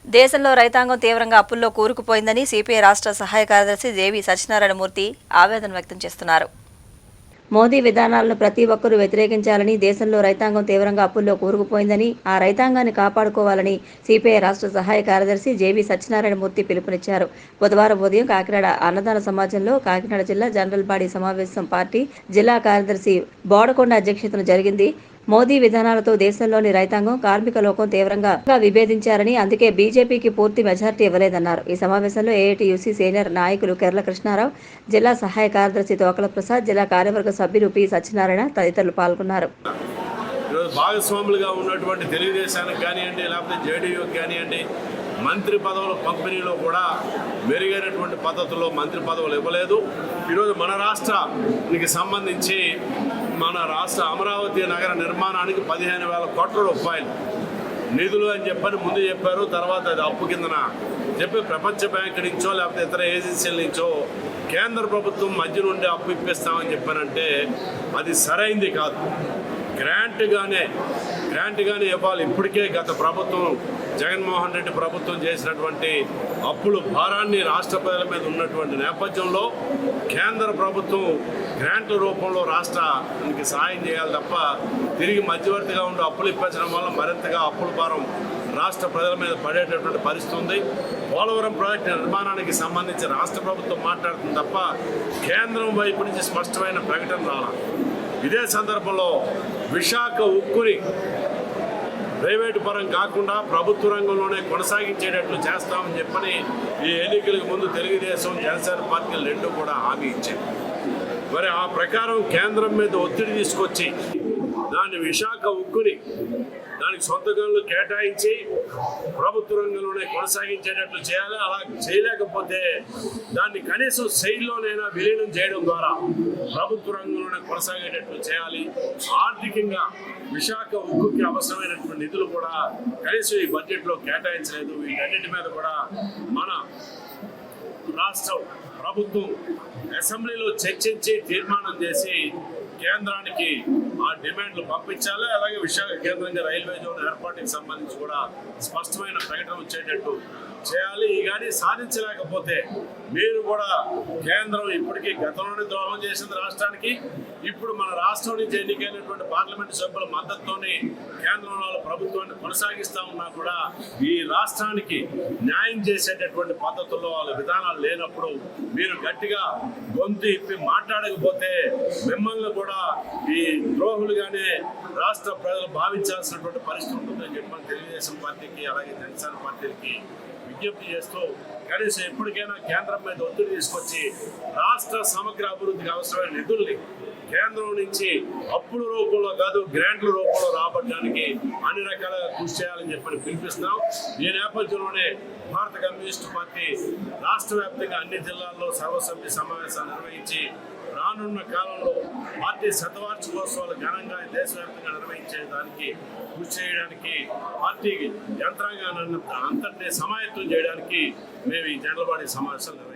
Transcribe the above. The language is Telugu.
దేశంలో రైతాంగం తీవ్రంగా అప్పుల్లో కూరుకుపోయిందని సిపిఐ రాష్ట్ర సహాయ కార్యదర్శి జేవి సత్యనారాయణమూర్తి ఆవేదన వ్యక్తం చేస్తున్నారు. మోదీ విధానాలను ప్రతి ఒక్కరూ వ్యతిరేకించాలని, దేశంలో రైతాంగం తీవ్రంగా అప్పుల్లో కూరుకుపోయిందని, ఆ రైతాంగాన్ని కాపాడుకోవాలని సిపిఐ రాష్ట్ర సహాయ కార్యదర్శి జేవి సత్యనారాయణమూర్తి పిలుపునిచ్చారు. బుధవారం ఉదయం కాకినాడ అన్నదాన సమాజంలో కాకినాడ జిల్లా జనరల్ బాడీ సమావేశం పార్టీ జిల్లా కార్యదర్శి బోడకొండ అధ్యక్షతన జరిగింది. మోదీ విధానాలతో దేశంలోని రైతాంగం, కార్మిక లోకం తీవ్రంగా విభేదించారని, అందుకే బీజేపీకి పూర్తి మెజార్టీ ఇవ్వలేదన్నారు. ఈ సమావేశంలో ఏఐటీయూసీ సీనియర్ నాయకులు కెర్ల కృష్ణారావు, జిల్లా సహాయ కార్యదర్శి తోకల ప్రసాద్, జిల్లా కార్యవర్గ సభ్యులు పి సత్యనారాయణ తదితరులు పాల్గొన్నారు. భాగస్వాములుగా ఉన్నటువంటి తెలుగుదేశానికి కానివ్వండి, లేకపోతే జేడీయూకి కానివ్వండి, మంత్రి పదవుల పంపిణీలో కూడా మెరుగైనటువంటి పద్ధతుల్లో మంత్రి పదవులు ఇవ్వలేదు. ఈరోజు మన రాష్ట్రానికి సంబంధించి మన రాష్ట్ర అమరావతి నగర నిర్మాణానికి 15,000 కోట్ల రూపాయలు నిధులు అని చెప్పని ముందు చెప్పారు. తర్వాత అది అప్పు కిందన చెప్పి ప్రపంచ బ్యాంకు నుంచో లేకపోతే ఇతర ఏజెన్సీల నుంచో కేంద్ర ప్రభుత్వం మధ్య నుండి అప్పు ఇప్పిస్తామని చెప్పానంటే అది సరైంది కాదు. గ్రాంట్గానే ఇవ్వాలి. ఇప్పటికే గత ప్రభుత్వం జగన్మోహన్ రెడ్డి ప్రభుత్వం చేసినటువంటి అప్పులు భారాన్ని రాష్ట్ర ప్రజల మీద ఉన్నటువంటి నేపథ్యంలో కేంద్ర ప్రభుత్వం గ్రాంట్ల రూపంలో రాష్ట్రానికి సహాయం చేయాలి తప్ప తిరిగి మధ్యవర్తిగా ఉండి అప్పులు ఇప్పించడం వల్ల మరింతగా అప్పుల భారం రాష్ట్ర ప్రజల మీద పడేటటువంటి పరిస్థితి ఉంది. పోలవరం ప్రాజెక్టు నిర్మాణానికి సంబంధించి రాష్ట్ర ప్రభుత్వం మాట్లాడుతుంది తప్ప కేంద్రం వైపు నుంచి స్పష్టమైన ప్రకటన రావాలి. ఇదే సందర్భంలో విశాఖ ఉక్కుని ప్రైవేటు పరం కాకుండా ప్రభుత్వ రంగంలోనే కొనసాగించేటట్లు చేస్తామని చెప్పని ఈ ఎన్నికలకు ముందు తెలుగుదేశం, జనసేన పార్టీలు రెండు కూడా హామీ ఇచ్చాయి. మరి ఆ ప్రకారం కేంద్రం మీద ఒత్తిడి తీసుకొచ్చి దాన్ని విశాఖ ఉక్కుని దానికి సొంత గనులు కేటాయించి ప్రభుత్వ రంగంలోనే కొనసాగించేటట్లు చేయాలి. అలా చేయలేకపోతే దాన్ని కనీసం శైలిలోనైనా విలీనం చేయడం ద్వారా ప్రభుత్వ రంగంలోనే కొనసాగేటట్లు చేయాలి. ఆర్థికంగా విశాఖ ఉక్కుకి అవసరమైనటువంటి నిధులు కూడా కనీసం ఈ బడ్జెట్లో కేటాయించలేదు. వీటన్నిటి మీద కూడా మన రాష్ట్రం ప్రభుత్వం అసెంబ్లీలో చర్చించి తీర్మానం చేసి కేంద్రానికి ఆ డిమాండ్లు పంపించాలి. అలాగే విశాఖ కేంద్రంగా రైల్వే జోన్ ఏర్పాటుకి సంబంధించి కూడా స్పష్టమైన ప్రకటన వచ్చేటట్టు చేయాలి. కానీ సాధించలేకపోతే మీరు కూడా కేంద్రం ఇప్పటికీ గతంలోనే ద్రోహం చేసింది రాష్ట్రానికి. ఇప్పుడు మన రాష్ట్రం నుంచి ఎన్నికైనటువంటి పార్లమెంటు సభ్యుల మద్దతుతోని కేంద్రంలో ప్రభుత్వాన్ని కొనసాగిస్తూ ఉన్నా కూడా ఈ రాష్ట్రానికి న్యాయం చేసేటటువంటి పద్ధతుల్లో వాళ్ళ విధానాలు లేనప్పుడు మీరు గట్టిగా గొంతు ఇప్పి మాట్లాడకపోతే మిమ్మల్ని కూడా ఈ ద్రోహులుగానే రాష్ట్ర ప్రజలు భావించాల్సినటువంటి పరిస్థితి ఉంటుందని చెప్పని తెలుగుదేశం పార్టీకి అలాగే జనసేన పార్టీలకి విజ్ఞప్తి చేస్తూ కనీసం ఎప్పటికైనా కేంద్రం మీద ఒత్తిడి తీసుకొచ్చి రాష్ట్ర సమగ్ర అభివృద్ధికి అవసరమైన నిధుల్ని కేంద్రం నుంచి అప్పుల రూపంలో కాదు గ్రాంట్ల రూపంలో రాబట్టడానికి అన్ని రకాలుగా కృషి చేయాలని చెప్పని పిలిపిస్తున్నాం. ఈ నేపథ్యంలోనే భారత కమ్యూనిస్టు పార్టీ రాష్ట్ర వ్యాప్తంగా అన్ని జిల్లాల్లో సర్వసభ్య సమావేశాలు నిర్వహించి రానున్న కాలంలో పార్టీ శతవార్షికోత్సవాలు ఘనంగా దేశవ్యాప్తంగా నిర్వహించేదానికి కృషి చేయడానికి పార్టీ యంత్రాంగాన్ని అంతటినీ సమాయత్తం చేయడానికి మేము ఈ జనరల్ బాడీ సమావేశాలు నిర్వహిస్తాం.